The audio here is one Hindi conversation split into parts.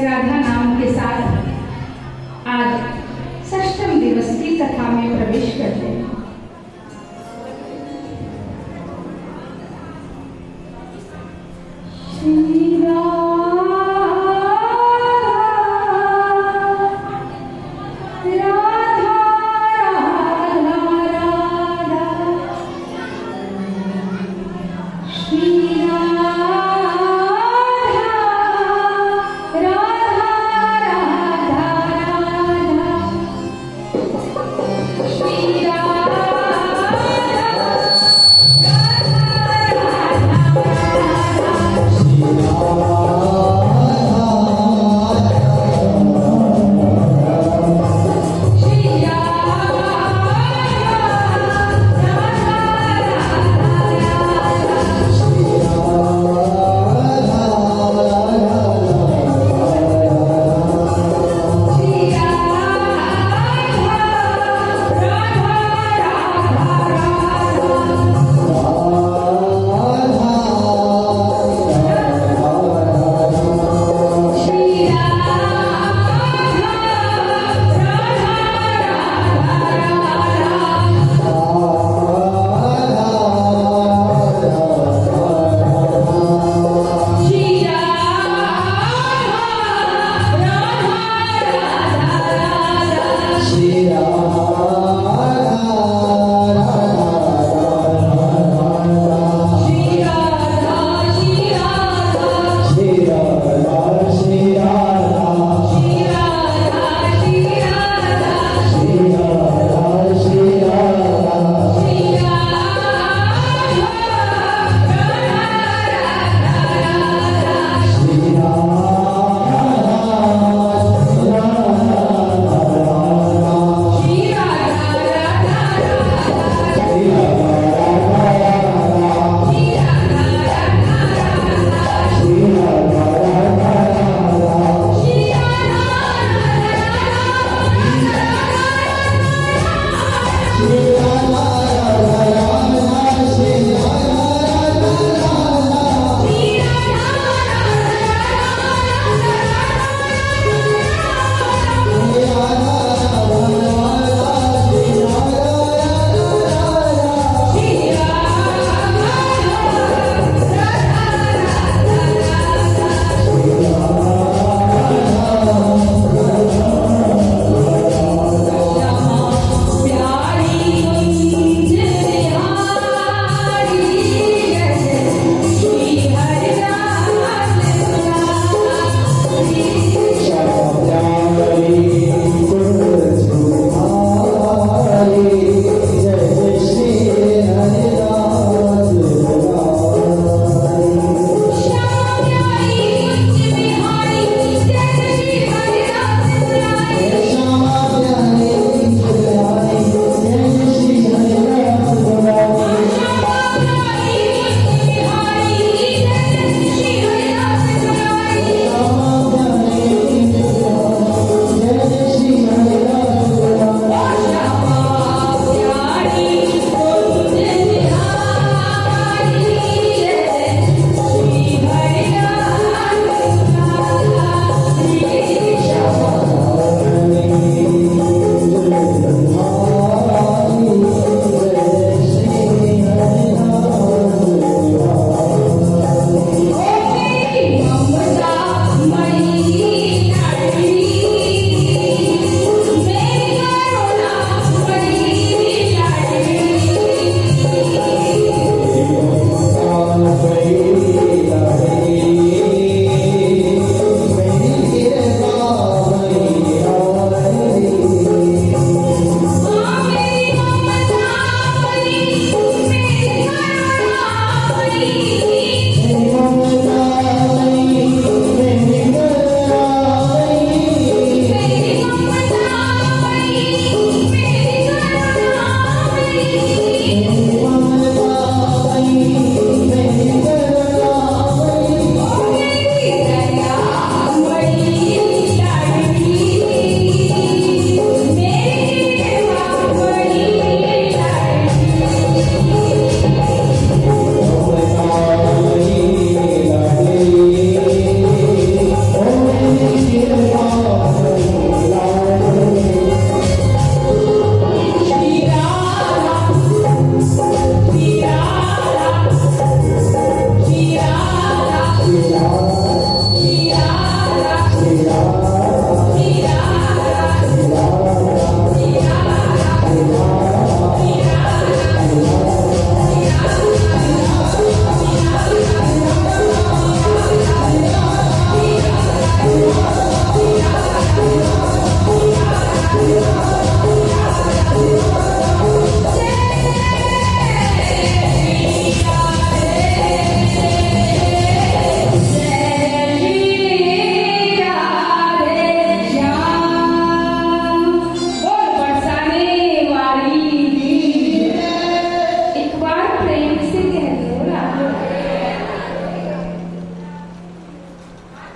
राधा नाम के साथ आज षष्ठम दिवस की कथा में प्रवेश करते हैं। श्री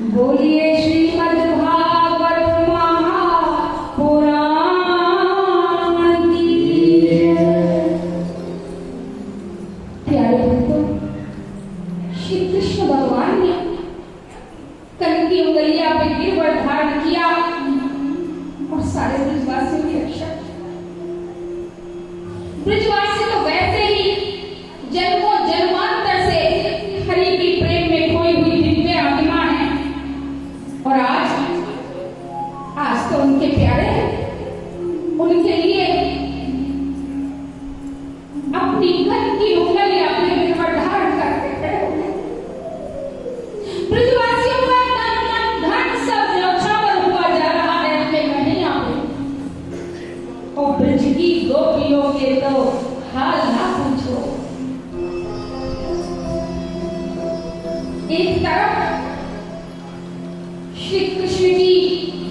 बोलिए श्रीमद् भागवत महापुराण की जय। प्यारे भक्तों, श्री कृष्ण भगवान ने कल की उंगलिया पे गिरवर धारण किया और सारे ब्रजवासियों की रक्षा की। ब्रजवासी तो वैसे ही जन्मों जन्मांतर से हरि की प्रेम में खोई हुई दिव्य आत्मा है, और आज तो उनके प्यारे हैं, उनके लिए अपनी घर की उंगलियां अपने गिरवर धारण करके खड़े हो गए। ब्रजवासियों का तन मन धन सब न्यौछावर हुआ जा रहा है अपने कन्हैया पे, और ब्रज की गोपियों के तो हाल ना पूछो। एक तरफ श्री कृष्ण की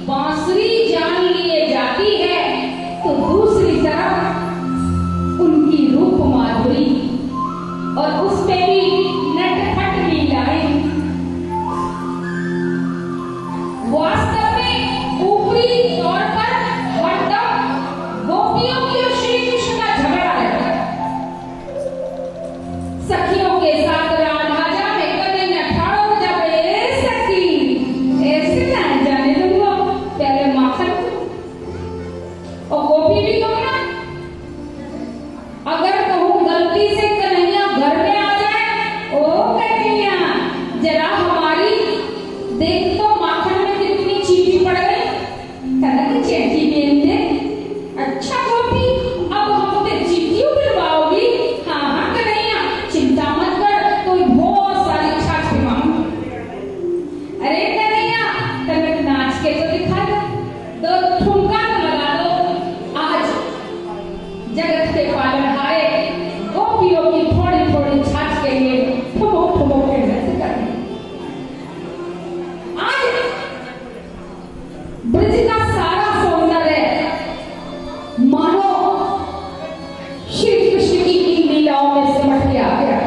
बांसुरी जान लिए जाती है, तो दूसरी तरफ उनकी रूप माधुरी और उसमें भी नटखट लीलाएं। वास्तव में ऊपरी तौर पर हरदम गोपियों की और श्री कृष्ण का झगड़ा रहता है। सखियों के साथ राधा जाने कन्हैया ठाड़ो जब ए सखी ऐसे ना जाने दूंगा पहले माखन, और गोपी भी कहूँ ना, अगर कहूँ गलती से कन्हैया घर में आ जाए, ओ कन्हैया जरा हमारी देख तो माखन में कितनी चीटी पड़ गई, तनक चेटी बेल दे। अच्छा गोपी, अब हमसे चीटियों बिलवाओगी? हाँ हाँ कन्हैया, चिंता मत कर, कोई बहुत सारी छाछ मांगू। अरे कन्हैया, तनक नाच के तो दिखा दो, दो ठुमका तो लगा दो। आज जगत के पालनहारे गोपियों की थोड़ी थोड़ी छाछ के लिए ठुमक ठुमक के नृत्य करने। आज ब्रज का सारा सौंदर्य मानो श्री कृष्ण की इन लीलाओं में सिमट के आ गया।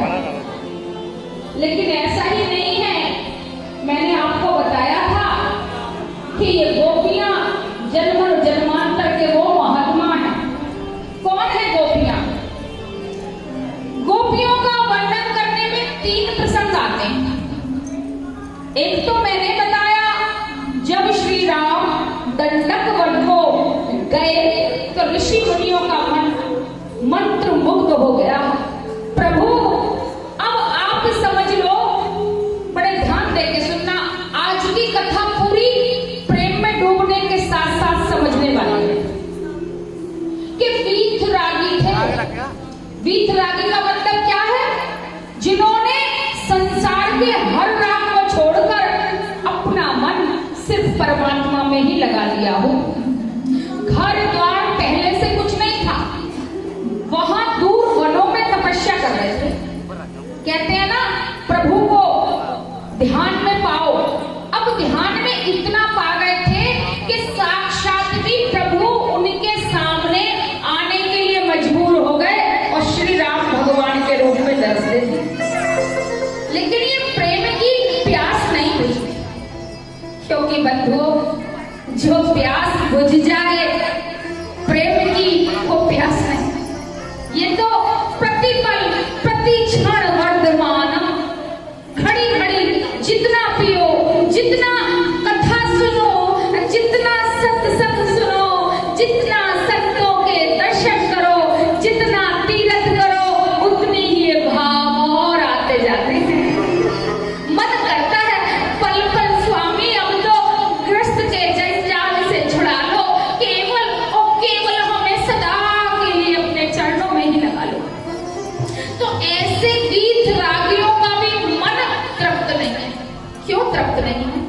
लेकिन ऐसा ही नहीं है, मैंने आपको बताया था कि ये गोपियां जन्म जन्मांतर के वो महात्मा हैं। कौन है गोपियां? गोपियों का वर्णन करने में 3 प्रसंग आते हैं। एक तो मैंने बताया, जब श्री राम दंडक वन को गए तो ऋषि मुनियों का मन मंत्र मुग्ध हो गया। प्रभु अब आप समझ लो, बड़े ध्यान दे के सुनना, आज की कथा पूरी प्रेम में डूबने के साथ साथ समझने वाली है। कि वीतरागी थे। वीतरागी का मतलब क्या है? जिन्होंने संसार के हर राग को छोड़कर अपना मन सिर्फ परमात्मा में ही लगा दिया हो। घर द्वार पहले से कुछ नहीं था, वहां दूर वनों में तपस्या कर रहे थे। कहते हैं ना, प्रभु को ध्यान में पाओ। अब ध्यान में इतना पा गए थे कि साक्षात भी प्रभु उनके सामने आने के लिए मजबूर हो गए और श्री राम भगवान के रूप में दर्श दे दिए। लेकिन ये प्रेम की प्यास नहीं बुझी, क्योंकि बंधुओं, जो प्यास बुझ जाए प्रेम की, वो प्यास नहीं। ये तो प्रतिपल प्रति क्षण वर्धमान, घड़ी घड़ी जितना पियो, जितना कथा सुनो, जितना सत्संग सुनो, जितना संतों के दर्शन करो, जितना तीर्थ करो, उतने ही ये भाव और आते जाते हैं। मन करता है पल पल स्वामी अब तो ग्रस्त के जंजाल से छुड़ा लो, केवल और केवल हमें सदा के लिए अपने चरणों में ही लगा लो। तो ऐसे गीत रागियों का भी मन तृप्त नहीं है। क्यों तृप्त नहीं है?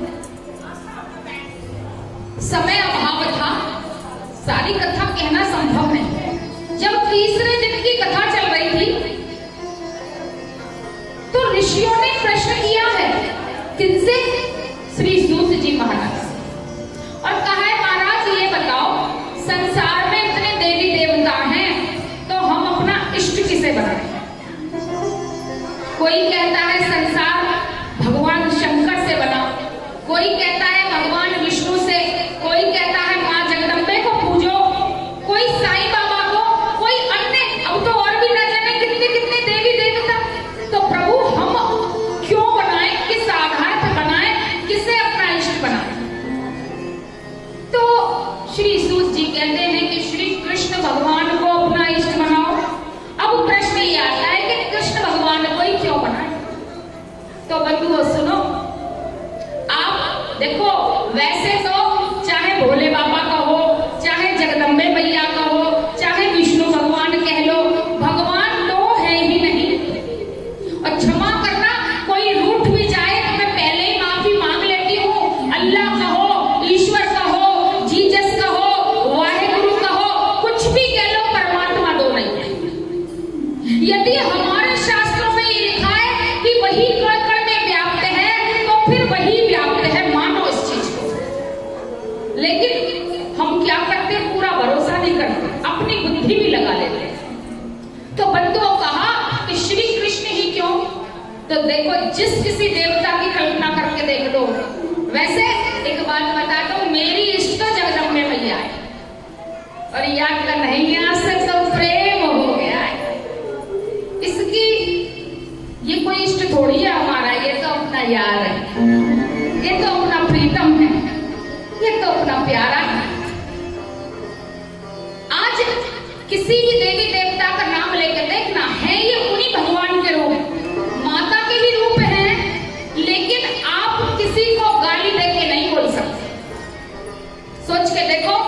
समय अभाव था, सारी कथा कहना संभव नहीं। जब तीसरे दिन की कथा चल रही थी तो ऋषियों ने प्रश्न किया है। किनसे? श्री सूत जी महाराज से, और कहा है, महाराज ये बताओ, संसार में इतने देवी देवता हैं तो हम अपना इष्ट किसे बनाएं? कोई कहता है संसार भगवान शंकर से बना, कोई तो बंधुओं सुनो, आप देखो, वैसे तो चाहे भोले बाबा का हो, चाहे जगदम्बे मैया का हो, चाहे विष्णु भगवान कह लो, भगवान तो है ही नहीं। और क्षमा करना, कोई रूठ भी जाए तो मैं पहले ही माफी मांग लेती हूँ। अल्लाह का हो, ईश्वर का हो, जीसस का हो, वाहेगुरु का हो, कुछ भी कह लो, परमात्मा दो नहीं है। यदि हमारे शास्त्रों में ये लिखा है कि वही कण में व्याप्त है, तो फिर वही व्याप्त है, मानो इस चीज को। लेकिन हम क्या करते हैं, पूरा भरोसा नहीं करते, अपनी बुद्धि भी लगा लेते हैं। तो बंधुओं कहा कि श्री कृष्ण ही क्यों, तो देखो जिस किसी देवता की कल्पना करके देख लो। वैसे एक बात बताता हूं, मेरी इष्ट तो जगदम्बे मैया है, और याद का नहीं से तो प्रेम हो गया है। इसकी ये कोई इष्ट थोड़ी है हमारा, ये तो अपना यार है, ये तो अपना प्रीतम है, ये तो अपना प्यारा है। आज किसी भी देवी देवता का नाम लेकर देखना, है ये उन्हीं भगवान के रूप, माता के भी रूप हैं, लेकिन आप किसी को गाली देके नहीं बोल सकते। सोच के देखो,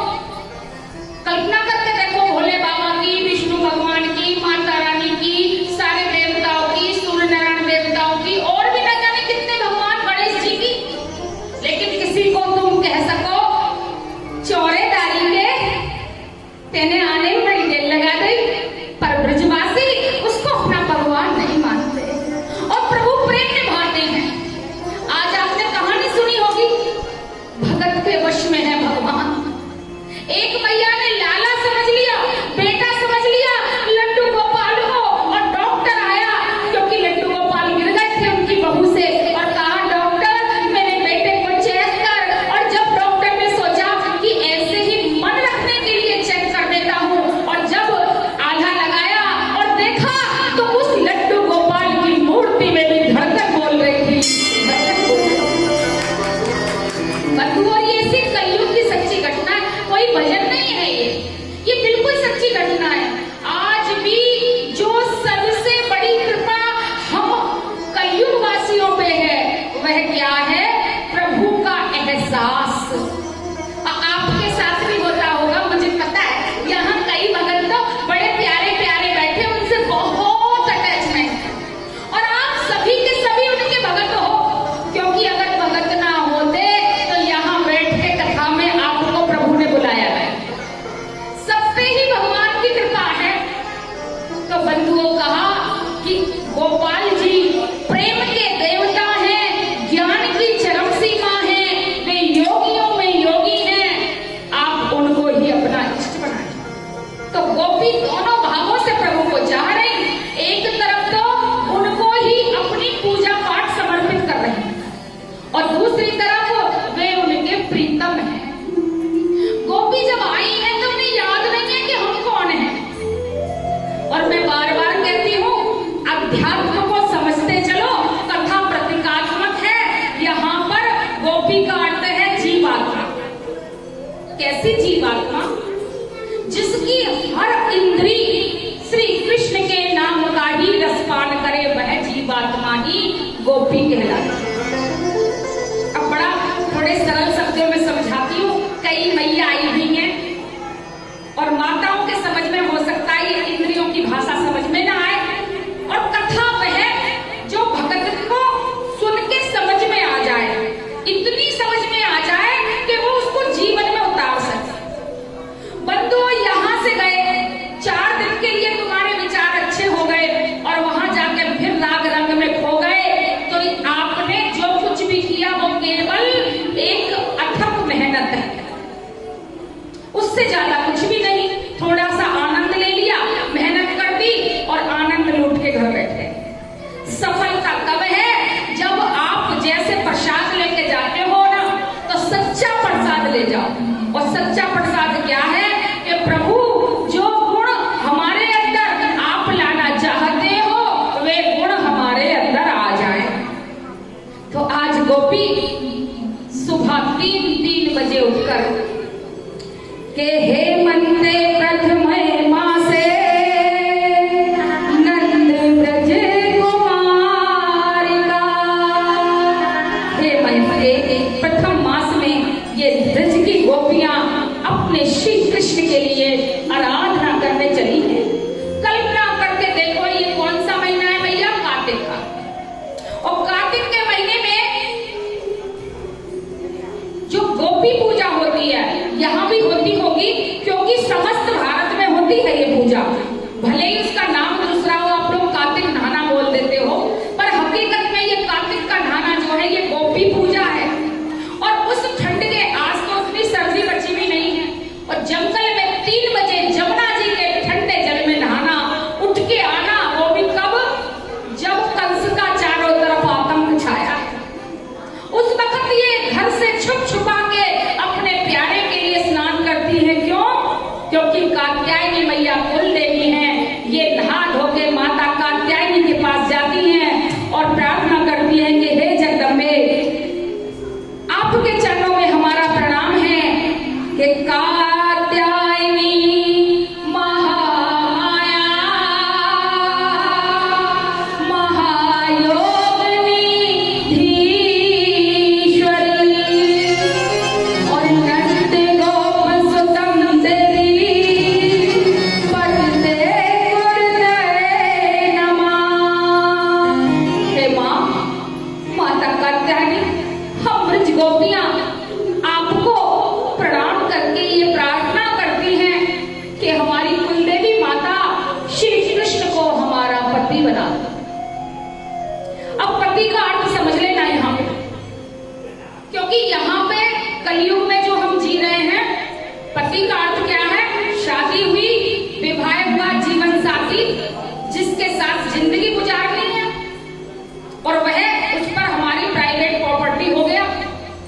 कल्पना करके देखो, भोले बाबा की, विष्णु भगवान की, माता रानी की, सारे देवताओं की, सूर्य नारायण देवताओं की, और भी न जाने कितने भगवान, गणेश जी की। लेकिन किसी को तुम कह सको चौरेदारी के तेने आने में बड़ी देर लगा दी, पर ब्रजवासी उसको अपना भगवान नहीं मानते और प्रभु प्रेम निभाते हैं। आज आपने कहानी सुनी होगी, भगत के वश में है भगवान। एक मैया ने लाला समझ लिया, बेटा समझ लिया लड्डू गोपाल को, और डॉक्टर आया, क्योंकि लड्डू गोपाल गिर गए थे उनकी बहू से, और कहा डॉक्टर मेरे बेटे को चेक कर। और जब डॉक्टर ने सोचा कि ऐसे ही मन रखने के लिए चेक कर देता हूँ, और जब आधा लगाया और देखा तो उस लड्डू गोपाल की मूर्ति में भी धड़कन बोल रही थी। बंधुओं, ये सिर्फ कलयुग की सच्ची घटना है, कोई भजन नहीं है, ये बिल्कुल सच्ची घटना है। आज भी जो सबसे बड़ी कृपा हम कलयुग वासियों पे है, वह क्या है, प्रभु का एहसास। आपके साथ भी होता होगा, मुझे पता है। यहाँ कई भगत तो बड़े प्यारे प्यारे बैठे, उनसे बहुत अटैचमेंट है, और आप सभी के सभी उनके भगत हो, क्योंकि अगर भगत ना होते तो यहाँ बैठ के कथा में आपको प्रभु ने बुलाया है। सब पे ही भगवान की कृपा है। तो बंधुओं कहा कि गोपाल जी प्रेम के देवता हैं, ज्ञान की चरम सीमा है, वे योगियों में योगी हैं, आप उनको ही अपना इष्ट बनाएं। तो गोपी दोनों भावों से प्रभु को चाह रही, एक तरफ तो उनको ही अपनी पूजा पाठ समर्पित कर रही, और दूसरी तरफ वे उनके प्रीतम हैं। गोपी जब आई है तो उन्हें याद नहीं है कि हम कौन हैं। और मैं बार बार कहती हूँ, अध्यात्म को समझते चलो, कथा प्रतीकात्मक है। यहाँ पर गोपी का अर्थ है जीवात्मा। कैसी जीवात्मा? जिसकी हर इंद्री श्री कृष्ण के नाम का ही रसपान करे, वह जीवात्मा ही गोपी कहलाती है। अब बड़ा थोड़े सरल शब्दों में समझाती हूँ। कई मैया आई हुई हैं, और माताओं के समझ में हो सकता है ये इंद्रियों की भाषा समझ में ना आए, और कथा वह जो भगत को सुन के समझ में आ जाए, इतनी समझ में आ जाए कि वो उसको जीवन में उतार सके। बंधुओं, यहाँ से गए 4 दिन के लिए, तुम्हारे विचार अच्छे हो गए, और वहां जाके फिर राग रंग में खो गए, तो आपने जो कुछ भी किया वो केवल एक अथक मेहनत है, उससे ज्यादा कुछ भी नहीं। थोड़ा सा आनंद ले लिया, मेहनत कर दी और आनंद लूट के घर बैठे। सफलता तब है जब आप जैसे प्रसाद लेके जाते हो ना, तो सच्चा प्रसाद ले जाओ। और सच्चा प्रसाद क्या है कि प्रभु जो गुण हमारे अंदर आप लाना चाहते हो, वे गुण हमारे अंदर आ जाए। तो आज गोपी सुबह 3 बजे उठकर के हे मनते प्रथम माँ से नंद ब्रज कुमारिका, में से प्रथम मास में ये ब्रज की गोपियां अपने श्री कृष्ण के लिए आराधना करने चली है। कल्पना करके देखो ये कौन सा महीना है भैया? कार्तिक का। और कार्तिक के महीने में जो गोपी पूजा होती है यहाँ भी होती होगी, क्योंकि समस्त भारत में होती है ये पूजा। भले ही उसका नाम दूसरा हो, आप लोग कार्तिक नहाना बोल देते हो, पर हकीकत में ये कार्तिक का नहाना जो है ये गोपी पूजा है। और उस ठंड के आज तो उतनी सर्दी बची भी नहीं है, और जंगल में 3 बजे जमुना जी के ठंडे जल में नहाना, उठ के आना, वो भी कब? जब कंस का चारों तरफ आतंक छाया। उस वक्त ये घर से छुप छुपा के अपने प्यारे के लिए स्नान करती है। क्यों? क्योंकि कात्यायनी मैया कुल देवी हैं। ये नहा धो के माता कात्यायनी के पास जाती हैं और प्रार्थना करती हैं कि हे जगदम्बे, आपके चरणों में हमारा प्रणाम है कि कात्यायनी महामाया महायोगिनी धीश्वरी और नंद गोप सुतम तेरी पढ़ते गुरुदे नमः। हे माँ, माता कात्यायनी, हम ब्रज गोपियां आपको प्रणाम करके ये प्रार्थना करती हैं कि हमारी कुलदेवी माता श्री कृष्ण को हमारा पति बना दो। अब पति का अर्थ समझ लेना यहाँ पे, क्योंकि यहाँ पे कलयुग में जो हम जी रहे हैं, पति का अर्थ क्या है? शादी हुई, विवाह हुआ जीवन साथी, जिसके साथ जिंदगी गुजारनी है, और वह उस पर हमारी प्राइवेट प्रॉपर्टी हो गया,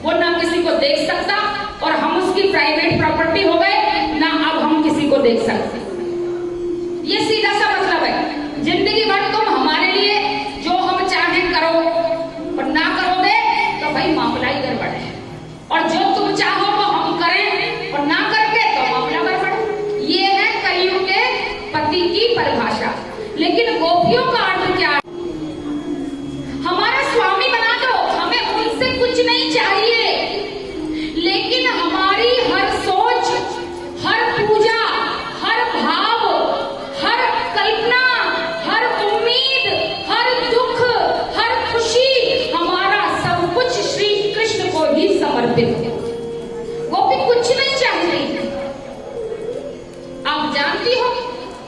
वो ना किसी को देख सकता, और हम उसकी प्राइवेट प्रॉपर्टी हो गए, ना अब हम किसी को देख सकते। ये सीधा सा मतलब है। जिंदगी भर तुम हमारे लिए जो हम चाहें करो, और ना करोगे तो भाई मामला ही गड़बड़ है, और जो तुम चाहो वो हम करें और ना करके तो मामला गड़बड़। ये है कलयुग के पति की परिभाषा। लेकिन गोपियों का अर्थ क्या है? हमारा स्वामी बना दो, हमें उनसे कुछ नहीं चाहिए, लेकिन हमारी हर सोच, हर पूजा, हर भाव, हर कल्पना, हर उम्मीद, हर दुख, हर खुशी, हमारा सब कुछ श्री कृष्ण को ही समर्पित है। गोपी कुछ नहीं चाहती। आप जानती हो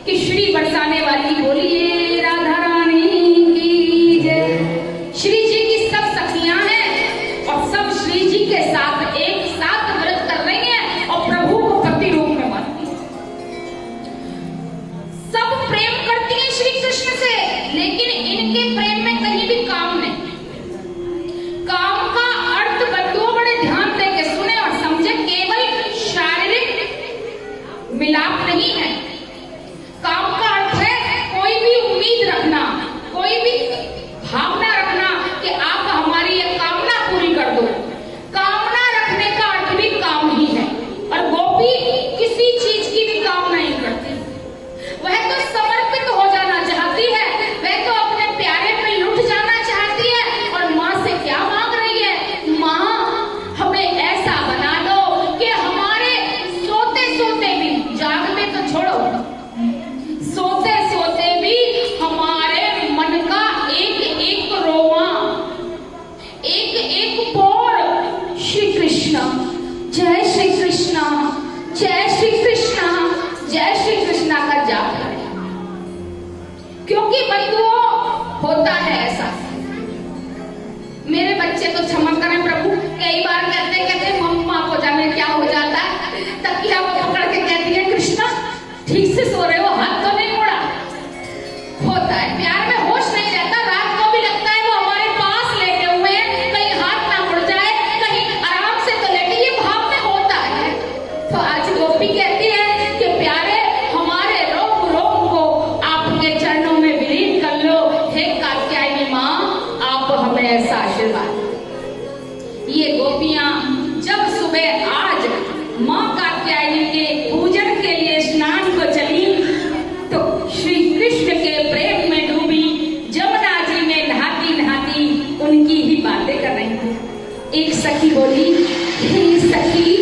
कि श्री बरसाने वाली बोलिए राधा रानी की जय। श्री जी की सब सखियां हैं और सब श्री जी के साथ एक साथ व्रत कर रही हैं और प्रभु को पति रूप में मानती हैं। सब प्रेम करती हैं श्री कृष्ण से, लेकिन इनके प्रेम में कहीं भी काम नहीं। काम का अर्थ बंधुओं बड़े ध्यान दे के सुने और समझे, केवल शारीरिक मिलाप नहीं है। काम का अर्थ है कोई भी उम्मीद रखना, कोई भी भावना रखना कि आप हमारी ये कामना पूरी कर दो। कामना रखने का अर्थ भी काम ही है, और गोपी किसी चीज की भी कामना नहीं करती। वह तो समर्पित हो जाना चाहती है, वह तो अपने प्यारे पे लुट जाना चाहती है, और माँ से क्या मांग रही है? माँ, हमें ऐसा बना दो कि हमारे सोते सोते भी, जागते तो छोड़ो, सोते सोते भी हमारे मन का एक एक रोवा, एक एक बोल श्री कृष्ण, जय श्री कृष्ण, जय श्री कृष्ण, जय श्री कृष्ण का जाप करे। क्योंकि बंधुओं, होता है ऐसा, मेरे बच्चे तो क्षमा करें प्रभु, कई बार कहते कहते मम्मा को जाने क्या हो जाता है, तकिया वो पकड़ के कहती है कृष्णा ठीक से सो रहे हो, हाथ तो नहीं मुड़ा। होता है, प्यार में होश नहीं रहता, रात को भी लगता है वो हमारे पास लेटे हुए हैं, कहीं हाथ ना मुड़ जाए, कहीं आराम से तो लेटे, ये भाव में होता है। तो आज गोपी कहती है कि प्यारे, हमारे रोम रोम को आपके चरणों में विलीन कर लो। हे कात्यायनी माँ, आप हमें ऐसा आशीर्वाद। ये गोपियां जब सुबह आज माँ कात्यायनी के पूजन के लिए स्नान को चली, तो श्री कृष्ण के प्रेम में डूबी जमुना जी में नहाती नहाती उनकी ही बातें कर रही थी। एक सखी बोली, हे सखी,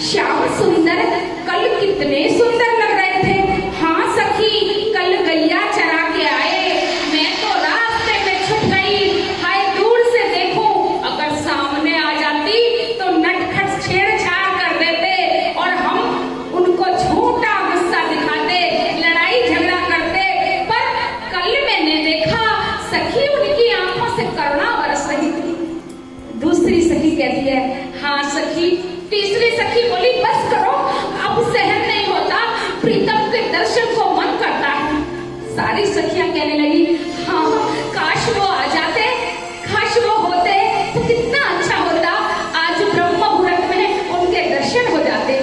श्याम सुंदर कल कितने सुंदर लग रहे थे। हाँ सखी, कल गैया चरा के आए, मैं तो रास्ते में छुप गई। हाय दूर से देखो, अगर सामने आ जाती तो नटखट छेड़छाड़ कर देते और हम उनको झूठा गुस्सा दिखाते, लड़ाई झगड़ा करते। पर कल मैंने देखा सखी, उनकी आंखों से करुणा बरस रही थी। दूसरी सखी कहती है, हाँ सखी। तीसरी सखी बोली, बस करो, अब सहन नहीं होता, प्रीतम के दर्शन को मन करता है। सारी सखियां कहने लगी, हाँ काश वो आ जाते, काश वो होते तो कितना अच्छा होता, आज ब्रह्म मुहूर्त में उनके दर्शन हो जाते।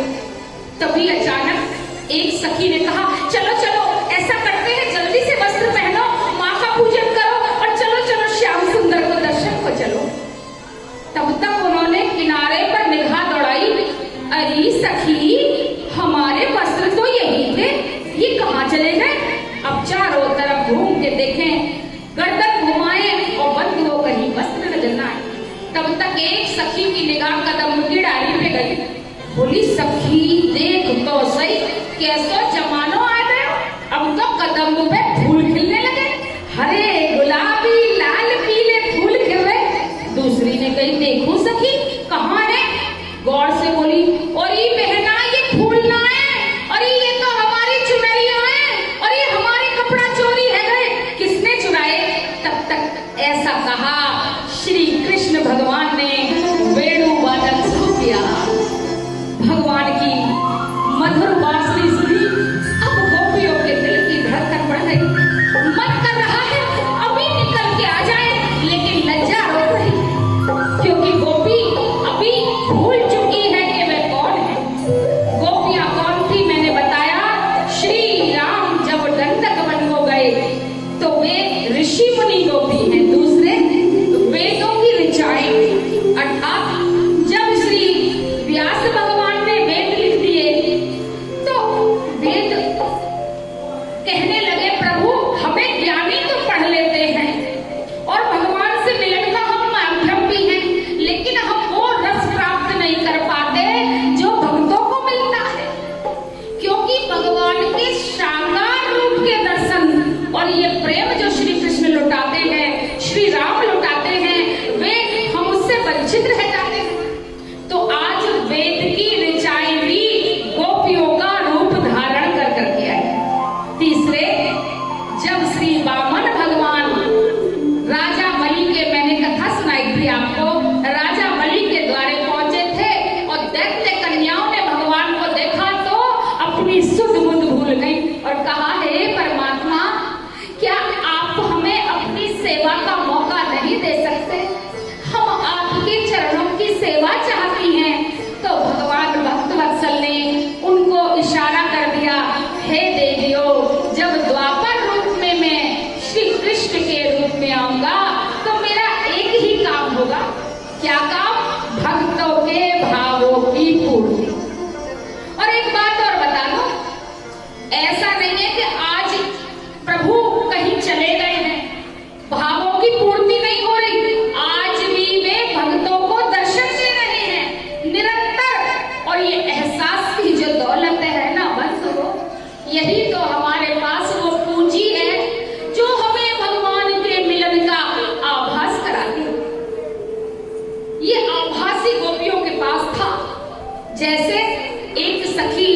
तभी अचानक एक सखी ने कहा, चलो चलो ऐसा करते हैं, जल्दी से वस्त्र पहनो, माँ का पूजन करो और चलो चलो श्याम सुंदर को दर्शन को चलो। तब तक उन्होंने किनारे पर निगाह दौड़ाई, अरे सखी, हमारे वस्त्र तो यही थे, ये कहाँ चले गए। अब चारों तरफ घूम के देखें, गर्दन घुमाए और बंद हो कहीं वस्त्र नजर न आए। तब तक एक सखी की निगाह कदम की डाली पे गई। बोली, सखी देख तो सही, कैसो जमानो आ गए, अब तो कदम पे फूल खिलने लगे, हरे गुलाबी लाल पीले फूल खिल रहे। दूसरी ने कही, देखो सखी कहाँ है। गौर से बोली, और ये बहना, ये फूल ना है, और ये तो हमारी चुनरिया है, और ये हमारे कपड़ा चोरी है गए, किसने चुराए। तब तक ऐसा कहा, श्री कृष्ण भगवान ने वेणु वादन शुरू किया। भगवान की मधुर बांसुरी सुनी। अब गोपियों के दिल की धड़कन बढ़ गई, मन कर रहा है अभी निकल के आ जाए, लेकिन लज्जा रोक रही, क्योंकि गोपी अभी भूल चुकी है कि वह कौन है। गोपियां कौन थी मैंने बताया, श्री राम जब दंडक वन को गए तो वे ऋषि मुनि गोपी हैं। दूसरे वेदों की ऋचाएं, अर्थात जब श्री व्यास भगवान ने वेद लिख दिए तो वेद कहने लगे, प्रभु हमें ज्ञानी तो पढ़ लेते हैं और भगवान से मिलन का हम माध्यम भी हैं, लेकिन हम वो रस प्राप्त नहीं कर पाते जो भक्तों को मिलता है, क्योंकि भगवान के श्रृंगार रूप के दर्शन और ये प्रेम जो श्री कृष्ण लुटाते हैं, श्री राम लुटाते हैं, वे हम उससे वंचित रह जाते हैं। तो आज वेद की ऋचाएं भी गोपियों का रूप धारण कर करके आई। तीसरे, जब श्री वामन भगवान राजा बलि के, मैंने कथा सुनाई थी आपको, राजा बलि के द्वारे पहुंचे थे और दैत्य कन्याओं ने भगवान को देखा तो अपनी सुध बुध भूल गई और कहा, हे परमात्मा, क्या आप हमें अपनी सेवा का मौका नहीं दे सकते, हम आपके चरणों की सेवा चाहती हैं। तो भगवान भक्त वत्सल ने उनको इशारा कर दिया, हे देवियों, जब द्वापर रूप में मैं श्री कृष्ण के रूप में आऊंगा तो मेरा एक ही काम होगा। क्या काम? भक्तों के भावों की पूर्ति। और एक बात और बता दो, ऐसा नहीं है कि आज प्रभु कहीं चले गए हैं, भावों की पूर्ति नहीं हो रही, आज भी वे भक्तों को दर्शन दे रहे हैं निरंतर। और ये एहसास की जो दौलत है ना बंधुओं, यही तो हमारे पास वो पूंजी है जो हमें भगवान के मिलन का आभास कराती है। ये आभासी गोपियों के पास था। जैसे एक सखी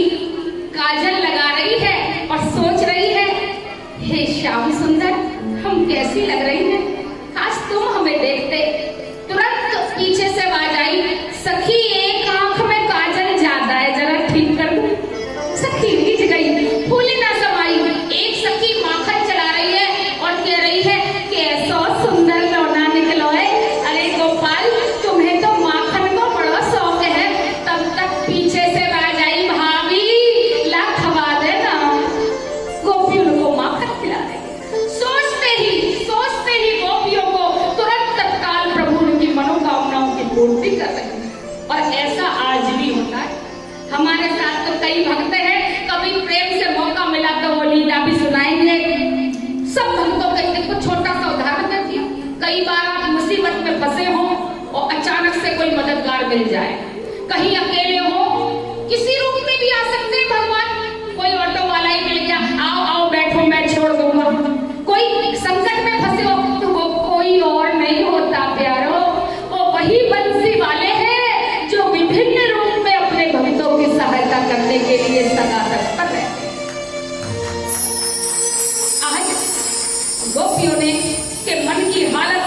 काजल लगा रही है और सोच रही है, हे श्याम सुंदर, हम कैसी लग रही हैं, काश तुम हमें देखते। तुरंत पीछे से आवाज आई, सखी एक आंख में काजल ज्यादा है, जरा ठीक कर दो। सखी रीझ गई, फूली ना समाई। एक सखी माखन चला रही है और कह रही है कि ऐसा सुंदर लौना निकलो है, अरे गोपाल तुम्हें तो माखन को बड़ा शौक है। तब तक पीछे से आवाज आई, भाभी ला खवा देना। गोपी उनको माखन खिला रही। सोचते ही मददगार मिल जाए। कहीं अकेले हो, किसी रूप में भी आ सकते हैं भगवान। कोई ऑटो वाला ही मिल गया, आओ आओ बैठो मैं छोड़ दूंगा। कोई संकट में फंसे हो तो वो कोई और नहीं होता प्यारो, वो वही बंसी वाले हैं जो विभिन्न रूप में अपने भक्तों की सहायता करने के लिए सदा तत्पर है। आज गोपियों ने के मन की हालत